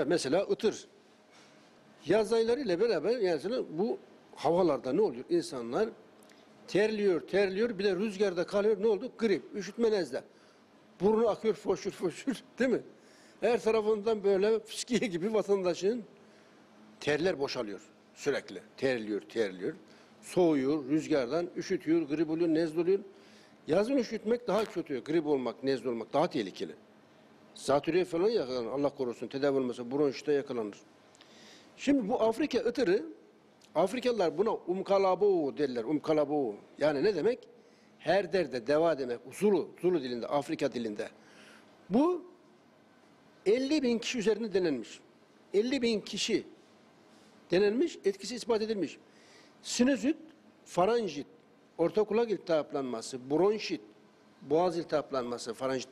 Mesela ıtır. Yaz aylarıyla beraber yani bu havalarda ne oluyor? İnsanlar terliyor, bir de rüzgarda kalıyor. Ne oldu? Grip, üşütme, nezle. Burnu akıyor foşur değil mi? Her tarafından böyle fıskiye gibi vatandaşın terler boşalıyor sürekli. Terliyor. Soğuyor, rüzgardan üşütüyor, grip oluyor, nezle oluyor. Yazın üşütmek daha kötü. Grip olmak, nezle olmak daha tehlikeli. Zatürre falan yakalanır. Allah korusun. Tedavi olmasa bronşite yakalanır. Şimdi bu Afrika ıtırı, Afrikalılar buna umkalabo derler. Umkalabo. Yani ne demek? Her derde deva demek. Zulu dilinde, Afrika dilinde. Bu 50 bin kişi üzerinde denenmiş. 50 bin kişi denenmiş, etkisi ispat edilmiş. Sinüzit, faranjit, orta kulak iltihaplanması, bronşit, boğaz iltihaplanması, faranjit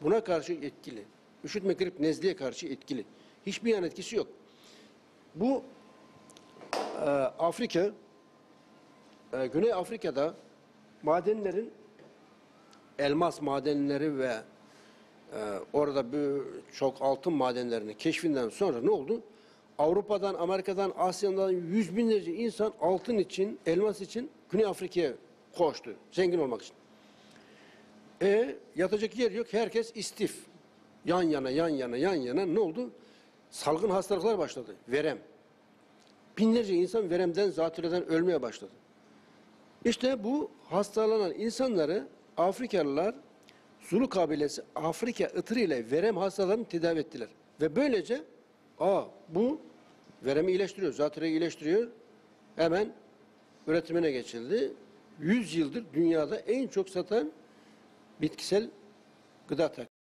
buna karşı etkili. Üşütme, grip, nezleye karşı etkili. Hiçbir yan etkisi yok. Bu Afrika, Güney Afrika'da madenlerin, elmas madenleri ve orada çok altın madenlerini keşfinden sonra ne oldu? Avrupa'dan, Amerika'dan, Asya'dan yüz binlerce insan altın için, elmas için Güney Afrika'ya koştu. Zengin olmak için. Yatacak yer yok. Herkes istif. Yan yana ne oldu? Salgın hastalıklar başladı. Verem. Binlerce insan veremden, zatürreden ölmeye başladı. İşte bu hastalanan insanları Afrikalılar, Zulu kabilesi Afrika ıtırı ile verem hastalarını tedavi ettiler. Ve böylece bu veremi iyileştiriyor, zatürreyi iyileştiriyor. Hemen üretimine geçildi. 100 yıldır dünyada en çok satan bitkisel gıda takviye.